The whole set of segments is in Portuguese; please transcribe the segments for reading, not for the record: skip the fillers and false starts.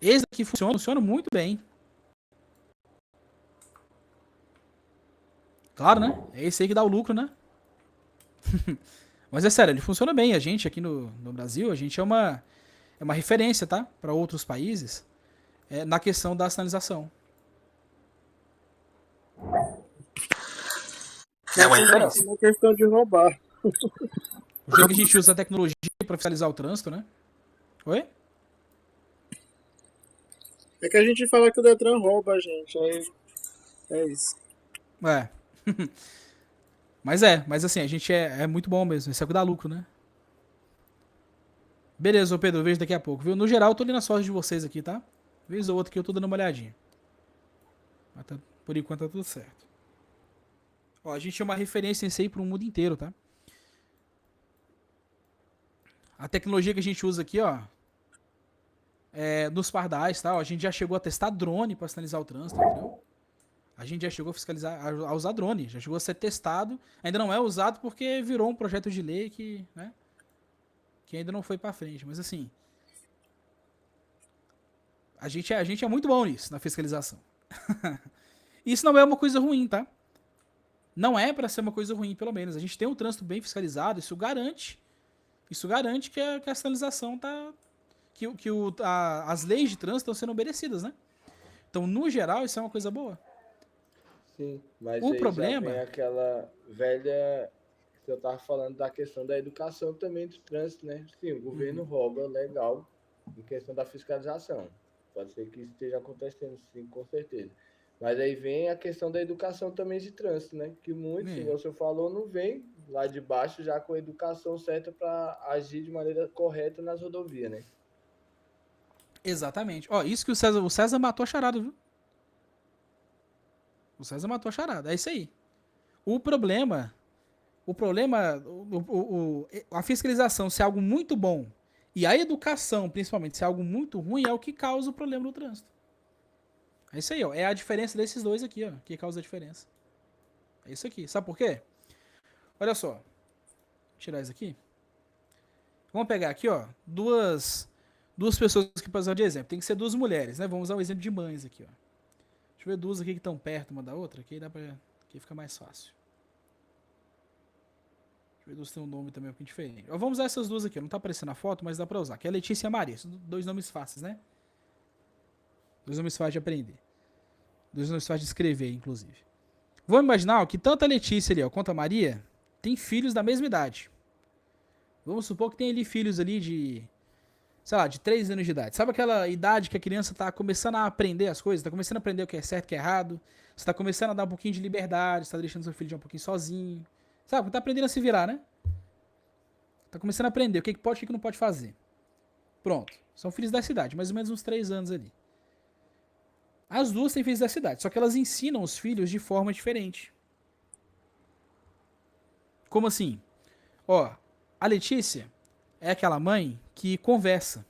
Esse aqui funciona muito bem. Claro, né? É esse aí que dá o lucro, né? Mas é sério, ele funciona bem. A gente aqui no Brasil, a gente é uma referência, tá? Para outros países na questão da sinalização. Funciona É isso. uma questão de roubar. O jeito que a gente usa a tecnologia para fiscalizar o trânsito, né? Oi? É que a gente fala que o Detran rouba a gente. Aí é isso. É. Mas assim, a gente é muito bom mesmo. Isso é o que dá lucro, né? Beleza, ô Pedro, eu vejo daqui a pouco, viu? No geral, eu tô ali na sorte de vocês aqui, tá? Vez ou outra que eu tô dando uma olhadinha. Mas por enquanto tá tudo certo. Ó, a gente é uma referência nisso aí pro mundo inteiro, tá? A tecnologia que a gente usa aqui, ó, nos pardais, tá? Ó, a gente já chegou a testar drone pra sinalizar o trânsito, entendeu? A gente já chegou a fiscalizar, a usar drone, já chegou a ser testado. Ainda não é usado porque virou um projeto de lei que, né, que ainda não foi pra frente. Mas assim, a gente é muito bom nisso, na fiscalização. Isso não é uma coisa ruim, tá? Não é pra ser uma coisa ruim, pelo menos. A gente tem um trânsito bem fiscalizado, isso garante que a sinalização tá, as leis de trânsito estão sendo obedecidas, né? Então, no geral, isso é uma coisa boa. Sim, mas O aí já vem problema. aquela velha que eu tava falando da questão da educação também do trânsito, né? Sim, o governo rouba legal em questão da fiscalização. Pode ser que isso esteja acontecendo, sim, com certeza. Mas aí vem a questão da educação também de trânsito, né? Que muitos, É, igual você falou, não vem lá de baixo já com a educação certa para agir de maneira correta nas rodovias, né? exatamente. Ó, isso que o César matou a charada, viu? O César matou a charada. É isso aí. O problema. O problema. A fiscalização ser algo muito bom e a educação, principalmente, ser algo muito ruim é o que causa o problema no trânsito. É isso aí, ó. É a diferença desses dois aqui, ó. Que causa a diferença. É isso aqui. Sabe por quê? Olha só. Vou tirar isso aqui. Vamos pegar aqui, ó. Duas pessoas que precisam de exemplo. Tem que ser duas mulheres, né? Vamos usar o exemplo de mães aqui, ó. Deixa eu ver duas aqui que estão perto uma da outra. Que aí dá pra. Que fica mais fácil. Deixa eu ver duas que tem um nome também um pouquinho diferente. Ó, vamos usar essas duas aqui. Não tá aparecendo na foto, mas dá pra usar. Que é a Letícia e a Maria. São dois nomes fáceis, né? Dois nomes fáceis de aprender. Dois nomes fáceis de escrever, inclusive. Vamos imaginar ó, que tanto a Letícia ali, ó, quanto a Maria tem filhos da mesma idade. Vamos supor que tem ali filhos ali de, sei lá, de 3 anos de idade. Sabe aquela idade que a criança tá começando a aprender as coisas? Tá começando a aprender o que é certo e o que é errado. Você tá começando a dar um pouquinho de liberdade, você tá deixando seu filho de um pouquinho sozinho. Sabe? Tá aprendendo a se virar, né? Tá começando a aprender o que pode e o que não pode fazer. Pronto. São filhos dessa idade, mais ou menos uns 3 anos ali. As duas têm filhos dessa idade, só que elas ensinam os filhos de forma diferente. Como assim? Ó, a Letícia é aquela mãe que conversa.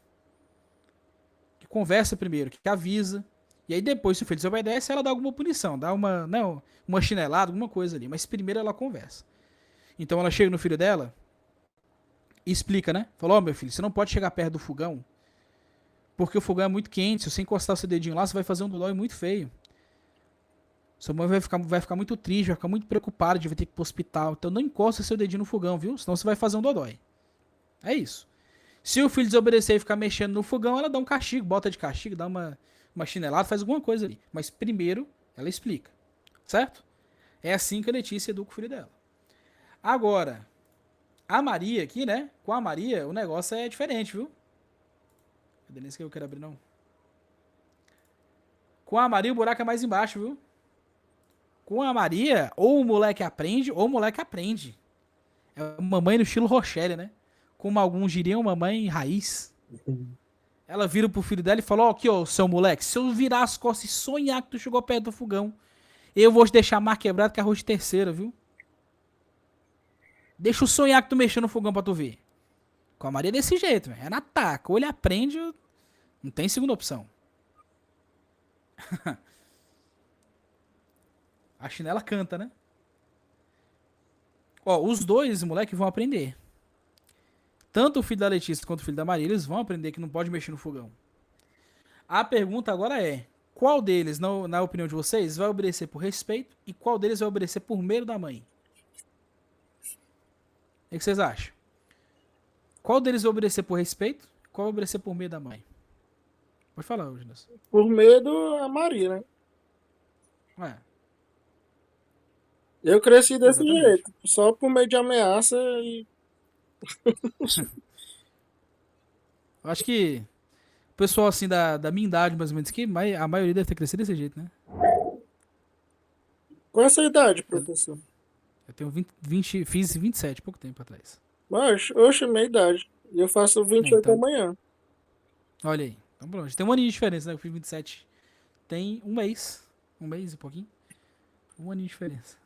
Que conversa primeiro, que avisa. E aí depois, se o filho desobedece, ela dá alguma punição, dá uma, não, uma chinelada, alguma coisa ali. Mas primeiro ela conversa. Então ela chega no filho dela e explica, né? Falou, ó, meu filho, você não pode chegar perto do fogão, porque o fogão é muito quente. Se você encostar o seu dedinho lá, você vai fazer um dodói muito feio. Sua mãe vai ficar muito triste, vai ficar muito preocupada de ter que ir pro hospital. Então não encosta seu dedinho no fogão, viu? Senão você vai fazer um dodói. É isso. Se o filho desobedecer e ficar mexendo no fogão, ela dá um castigo, bota de castigo, dá uma chinelada, faz alguma coisa ali. Mas primeiro ela explica. Certo? É assim que a Letícia educa o filho dela. Agora, a Maria aqui, né? Com a Maria, o negócio é diferente, viu? Cadê nesse que eu quero abrir, não? Com a Maria, o buraco é mais embaixo, viu? Com a Maria, ou o moleque aprende, ou o moleque aprende. É mamãe no estilo Rochelle, né? Como alguns diriam, mamãe raiz. Ela vira pro filho dela e fala: ó, aqui, ó, seu moleque, se eu virar as costas e sonhar que tu chegou perto do fogão, eu vou te deixar mar quebrado que é arroz de terceira, viu? Deixa eu sonhar que tu mexeu no fogão pra tu ver. Com a Maria é desse jeito, velho. É na taca. Ou ele aprende, não tem segunda opção. A chinela canta, né? Ó, os dois, moleque, vão aprender. Tanto o filho da Letícia quanto o filho da Maria, eles vão aprender que não pode mexer no fogão. A pergunta agora é: qual deles, na opinião de vocês, vai obedecer por respeito e qual deles vai obedecer por medo da mãe? O que vocês acham? Qual deles vai obedecer por respeito? Qual vai obedecer por medo da mãe? Pode falar, Eugênio. Por medo, a Maria, né? É, Eu cresci desse exatamente. jeito. Só por meio de ameaça e. Eu acho que o pessoal assim da minha idade, mais ou menos, que a maioria deve ter crescido desse jeito, né? Com essa idade, Eu, professor. eu tenho 20, fiz 27 pouco tempo atrás. Mas, oxe, minha idade. E eu faço É, 28 então, amanhã. olha aí. Então pronto, a gente tem um aninho de diferença, né? Eu fiz 27 tem um mês. Um mês e pouquinho. Um aninho de diferença.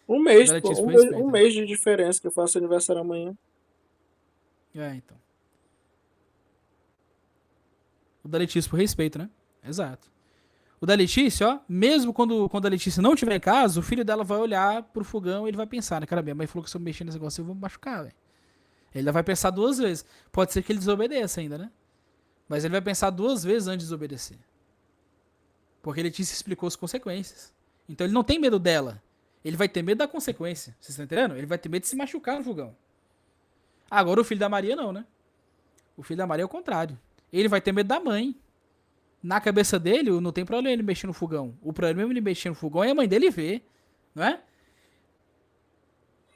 Um mês, Da pô. Letícia, por Um respeito, né? mês de diferença que eu faço aniversário amanhã. É, então. O da Letícia por respeito, né? Exato. O da Letícia, ó, mesmo quando a Letícia não tiver em casa, o filho dela vai olhar pro fogão e ele vai pensar, né? Cara, minha mãe falou que se eu mexer nesse negócio eu vou me machucar, velho. Ele ainda vai pensar duas vezes. Pode ser que ele desobedeça ainda, né? Mas ele vai pensar duas vezes antes de desobedecer. Porque a Letícia explicou as consequências. Então ele não tem medo dela. Ele vai ter medo da consequência. Vocês estão entendendo? Ele vai ter medo de se machucar no fogão. Agora o filho da Maria não, né? O filho da Maria é o contrário. Ele vai ter medo da mãe. Na cabeça dele, não tem problema ele mexer no fogão. O problema é ele mexer no fogão e a mãe dele ver, não é?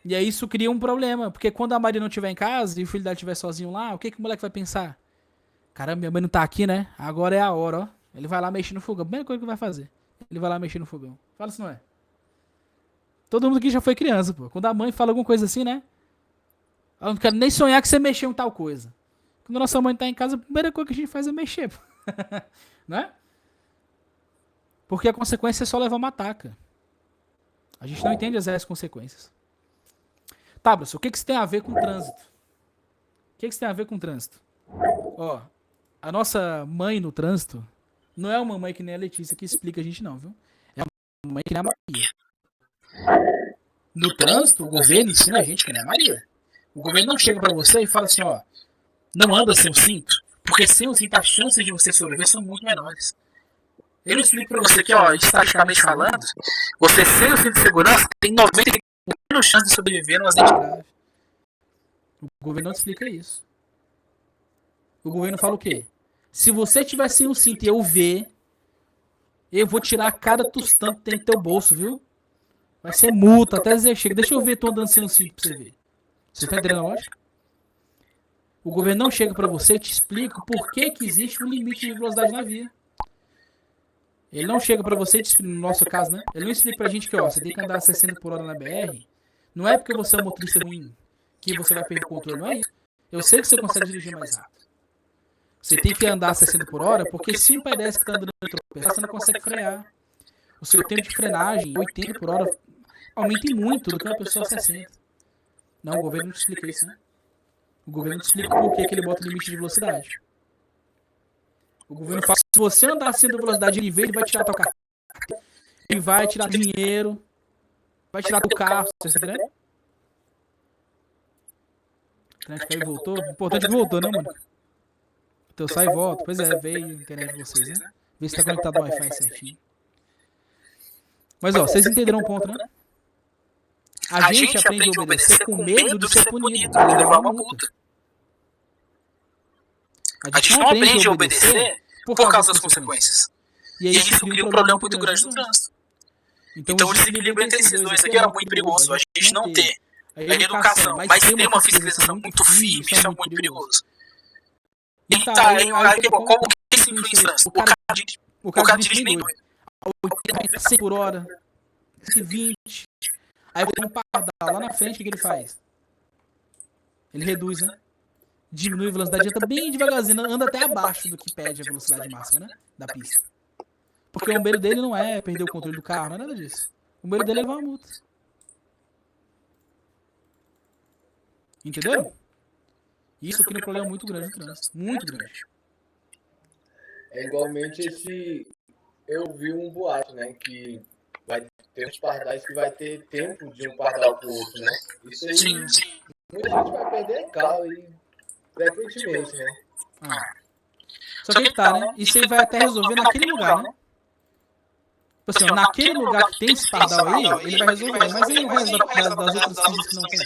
E aí isso cria um problema, porque quando a Maria não estiver em casa e o filho dela estiver sozinho lá, o que, que o moleque vai pensar? Caramba, minha mãe não tá aqui, né? Agora é a hora, ó. Ele vai lá mexer no fogão. A primeira coisa que vai fazer. Ele vai lá mexer no fogão. Fala se não é. Todo mundo aqui já foi criança, pô. Quando a mãe fala alguma coisa assim, né? Eu não quero nem sonhar que você mexeu em tal coisa. Quando a nossa mãe tá em casa, a primeira coisa que a gente faz é mexer, pô. Né? Porque a consequência é só levar uma taca. A gente não entende as reais consequências. Tá, professor, o que isso tem a ver com trânsito? O que isso tem a ver com trânsito? Ó, a nossa mãe no trânsito não é uma mãe que nem a Letícia que explica a gente não, viu? É uma mãe que nem a Maria. No trânsito, o governo ensina a gente que nem a Maria. O governo não chega pra você e fala assim, ó, não anda sem o cinto, porque sem o cinto as chances de você sobreviver são muito menores. Ele explica pra você que, ó, estatisticamente falando, você sem o cinto de segurança tem 90% de chance de sobreviver num acidente grave. O governo não te explica isso. O governo fala o quê? Se você tiver sem o cinto e eu ver, eu vou tirar cada tostão que tem no teu bolso, viu? Vai ser multa, até dizer, chega, deixa eu ver tu andando sem o cinto pra você ver. Você tá entendendo a lógica? O governo não chega pra você e te explica por que existe um limite de velocidade na via. Ele não chega pra você, no nosso caso, né? Ele não explica pra gente que, ó, você tem que andar 60 por hora na BR. Não é porque você é um motorista ruim que você vai perder o controle, não é isso. Eu sei que você consegue dirigir mais rápido. Você tem que andar 60 por hora, porque se um pedestre que está andando tropeçar, você não consegue frear. O seu tempo de frenagem, 80 por hora, aumenta muito do que uma pessoa 60. Não, o governo não te explica isso, né? O governo não te explica por que ele bota o limite de velocidade. O governo fala que se você andar acima da velocidade, ele vem, ele vai tirar teu carro. Ele vai tirar dinheiro, vai tirar teu carro, você tá entendendo? A internet caiu e voltou. Importante que voltou, né, mano? Então sai e volta. Pois é, veio a internet de vocês, né? Vê se tá conectado no Wi-Fi certinho. Mas ó, vocês entenderam um ponto, né? A gente aprende a obedecer com medo de ser punido, de levar uma multa. A gente não aprende a obedecer por causa das consequências. E aí isso cria um problema muito grande no trânsito. Então o desequilíbrio entre esses dois aqui era muito perigoso. A gente não ter a educação, mas ter uma fiscalização muito firme, isso é muito perigoso. E tá, aí como que isso influencia no trânsito? O cara dirige nem doido. 100 por hora, 120. Aí tem um pardal lá na frente, o que ele faz? Ele reduz, né? Diminui a velocidade, entra bem devagarzinho, anda até abaixo do que pede a velocidade máxima, né? Da pista. Porque o medo dele não é perder o controle do carro, não é nada disso. O medo dele é levar uma multa. Entenderam? Isso cria um problema muito grande no trânsito. Muito grande. É igualmente esse. Eu vi um boato, né? Que vai ter uns pardais que vai ter tempo de um pardal pro outro, né? Isso aí. Sim. Muita gente vai perder carro aí frequentemente, né? Só que aí que tá, né? Isso aí vai até resolver naquele lugar, né? Tipo assim, ó, naquele lugar que tem esse pardal aí, ele vai resolver. Mas aí o resto das outras pistas que não tem?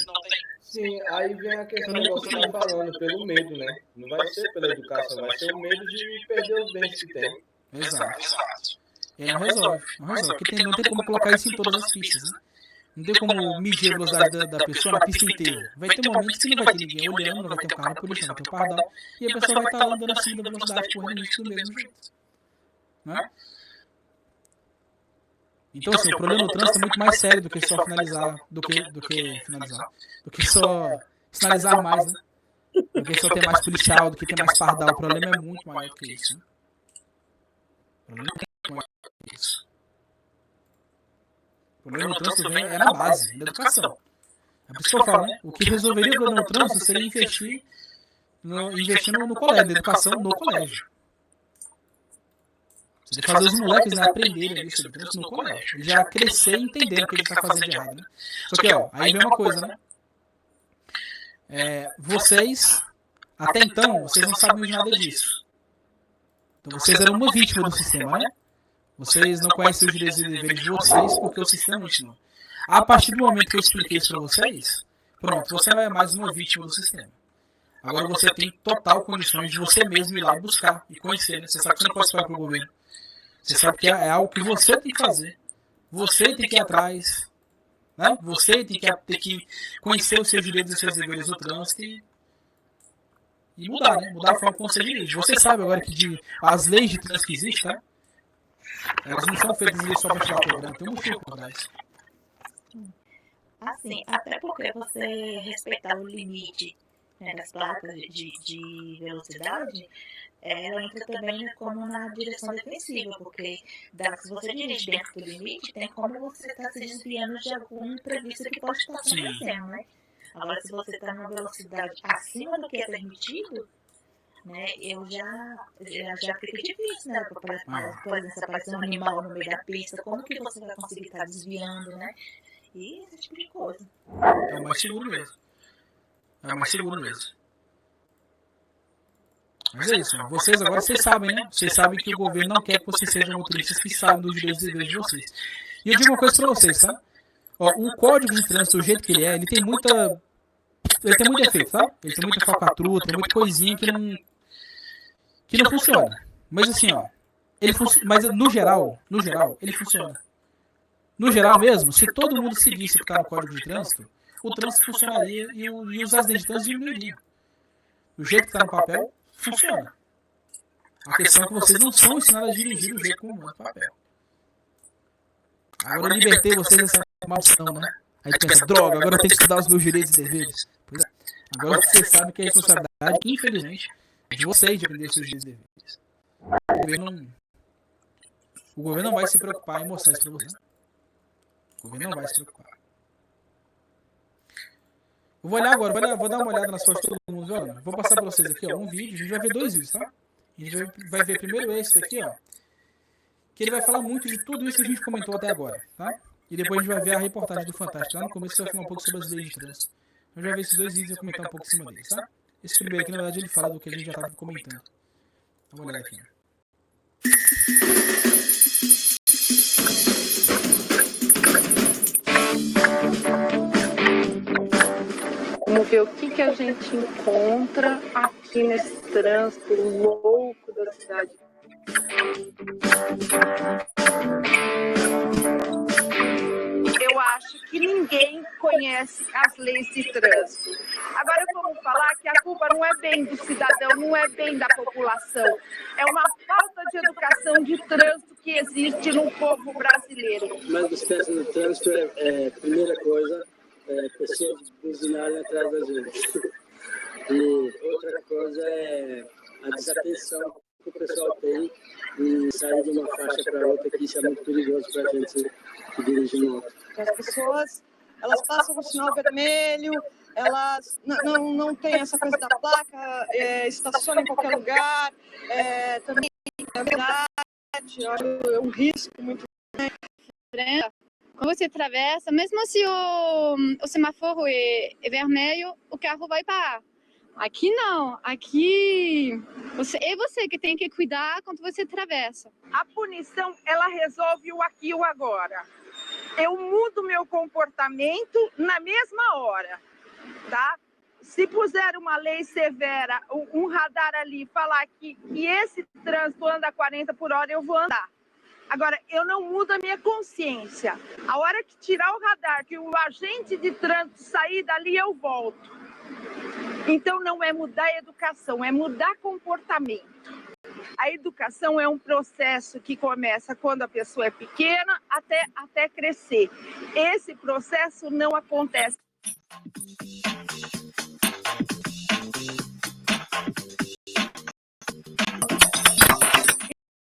Sim, aí vem a questão que você está falando, pelo medo, né? Não vai ser pela educação, vai ser o medo de perder os bens que tem. Exato. E aí não resolve. Não resolve. Porque não tem como colocar isso em todas as pistas, né? Não tem como medir a velocidade da pessoa na pista inteira. Vai ter momentos que não vai ter ninguém olhando, não vai ter um carro da polícia, não vai ter um pardal, e a pessoa vai estar andando acima da velocidade, correndo risco do mesmo jeito. Né? Então, assim, o problema no trânsito é muito mais sério do que só finalizar, do que só sinalizar mais, né? Do que só ter mais policial, do que ter mais pardal. O problema é muito maior do que isso, né? O problema é muito maior do que isso. O problema no trânsito é na base, na educação. É por isso que eu falo, né? O que resolveria o problema no trânsito seria investir no colégio, na educação no colégio. Você tem que fazer os moleques, né, aprenderem ali sobre trânsito no colégio. Já crescer entendendo o que ele está fazendo de errado, né? Só que, ó, aí vem uma coisa, né? Vocês, até então, vocês não sabem de nada disso. Então vocês eram uma vítima do sistema, né? Vocês não conhecem os direitos e deveres de vocês porque o sistema ensinou. A partir do momento que eu expliquei isso para vocês, pronto, você não é mais uma vítima do sistema. Agora você tem total condições de você mesmo ir lá buscar e conhecer, né? Você sabe que você não pode esperar para o governo. Você sabe que é algo que você tem que fazer. Você tem que ir atrás. Né? Você tem que conhecer os seus direitos e os seus deveres no trânsito e mudar, né? Mudar a forma como você dirige. Você sabe agora que as leis de trânsito que existem, tá? Elas não são feitas só para tirar problema. Tem um motivo por trás. Assim, até porque você respeitar o limite, né, das placas de velocidade, ela entra também como na direção defensiva, porque se você dirige dentro do limite, tem como você estar se desviando de algum imprevisto que pode estar acontecendo, né? Agora, se você está numa velocidade acima do que é permitido, né, já fica difícil, né? Por exemplo, se aparecer um animal no meio da pista, como que você vai conseguir estar desviando, né? E esse tipo de coisa. É o mais seguro mesmo. É o mais seguro mesmo. Mas é isso, vocês agora sabem, né? Vocês sabem que o governo não quer que vocês sejam motoristas que sabem dos direitos e deveres de vocês. E eu digo uma coisa pra vocês, tá? Ó, o código de trânsito, do jeito que ele tem muito defeito, tá? Ele tem muita falcatrua, tem muita coisinha que não funciona. Mas assim, ó, mas no geral, ele funciona. No geral mesmo, se todo mundo seguisse o que está no código de trânsito, o trânsito funcionaria e os acidentes de trânsito diminuiriam. Do jeito que está no papel, funciona. A questão é que vocês não são ensinados a dirigir do jeito como é no papel. Agora eu libertei vocês dessa maldição, né? Aí tu pensa, droga, agora eu tenho que estudar os meus direitos e deveres. Pois é. Agora vocês sabem que a responsabilidade, infelizmente, é de vocês de aprender seus direitos e deveres. O governo não vai se preocupar em mostrar isso pra vocês. O governo não vai se preocupar. Eu vou olhar agora, vou dar uma olhada nas fotos de todo mundo. Olha, vou passar pra vocês aqui, ó, um vídeo. A gente vai ver 2 vídeos, tá? A gente vai ver primeiro esse daqui, ó. Que ele vai falar muito de tudo isso que a gente comentou até agora, tá? E depois a gente vai ver a reportagem do Fantástico. Lá no começo vai falar um pouco sobre as leis de trânsito. A gente vai ver esses 2 vídeos e comentar um pouco em cima deles, tá? Esse primeiro aqui, na verdade, ele fala do que a gente já estava comentando. Dá uma olhada aqui. Vamos ver o que a gente encontra aqui nesse trânsito louco da cidade. Eu acho que ninguém conhece as leis de trânsito. Agora vamos falar que a culpa não é bem do cidadão, não é bem da população. É uma falta de educação de trânsito que existe no povo brasileiro. Mas espécie no trânsito primeira coisa, pessoas buzinarem atrás da gente. E outra coisa é a desatenção que o pessoal tem e sair de uma faixa para outra, que isso é muito perigoso para a gente que dirige moto. As pessoas, elas passam o sinal vermelho, elas não têm essa coisa da placa, estacionam em qualquer lugar, também na verdade, é um risco muito grande. Quando você atravessa, mesmo se o semáforo é vermelho, o carro vai parar. Aqui não. Aqui é você que tem que cuidar quando você atravessa. A punição, ela resolve o aqui e o agora. Eu mudo meu comportamento na mesma hora, tá? Se puser uma lei severa, um radar ali, falar que esse trânsito anda 40 por hora, eu vou andar. Agora, eu não mudo a minha consciência. A hora que tirar o radar, que o agente de trânsito sair dali, eu volto. Então, não é mudar a educação, é mudar comportamento. A educação é um processo que começa quando a pessoa é pequena até crescer. Esse processo não acontece.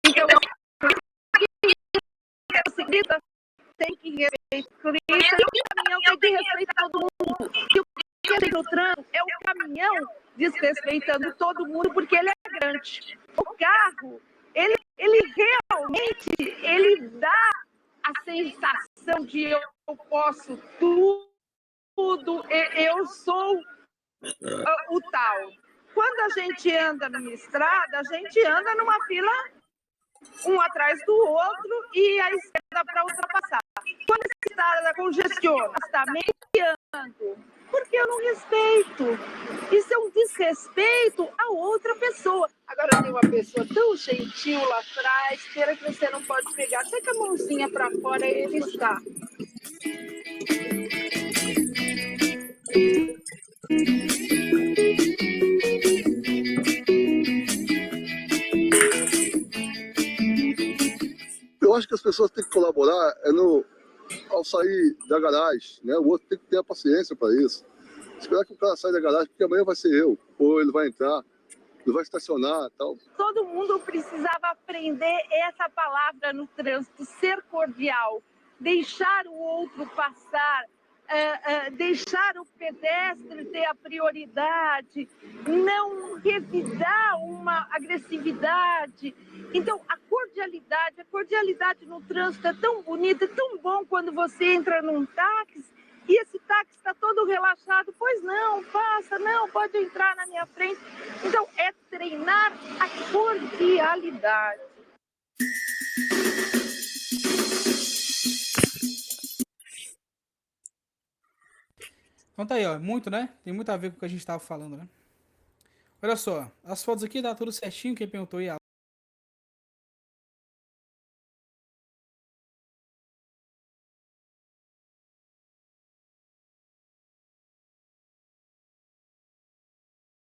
Então, você grita, tem que respeitar, e o caminhão tem que respeitar todo mundo. E o que tem no trânsito é o caminhão desrespeitando todo mundo porque ele é grande. O carro, ele realmente, ele dá a sensação de eu posso tudo, eu sou o tal. Quando a gente anda numa estrada, a gente anda numa fila um atrás do outro e a esquerda para ultrapassar. Quando a estrada congestiona, está mediando, porque eu não respeito. Isso é um desrespeito a outra pessoa. Agora tem uma pessoa tão gentil lá atrás, pena que você não pode pegar, até com a mãozinha para fora ele está. Eu acho que as pessoas têm que colaborar ao sair da garagem, né? O outro tem que ter a paciência para isso. Esperar que o cara saia da garagem, porque amanhã vai ser eu, ou ele vai entrar, ele vai estacionar e tal. Todo mundo precisava aprender essa palavra no trânsito, ser cordial, deixar o outro passar, deixar o pedestre ter a prioridade, não revidar uma agressividade. Então, a cordialidade no trânsito é tão bonita, é tão bom quando você entra num táxi e esse táxi está todo relaxado. Pois não, passa, não, pode entrar na minha frente. Então, é treinar a cordialidade. Então tá aí, ó. Muito, né? Tem muito a ver com o que a gente tava falando, né? Olha só, as fotos aqui tá tudo certinho. Quem perguntou aí,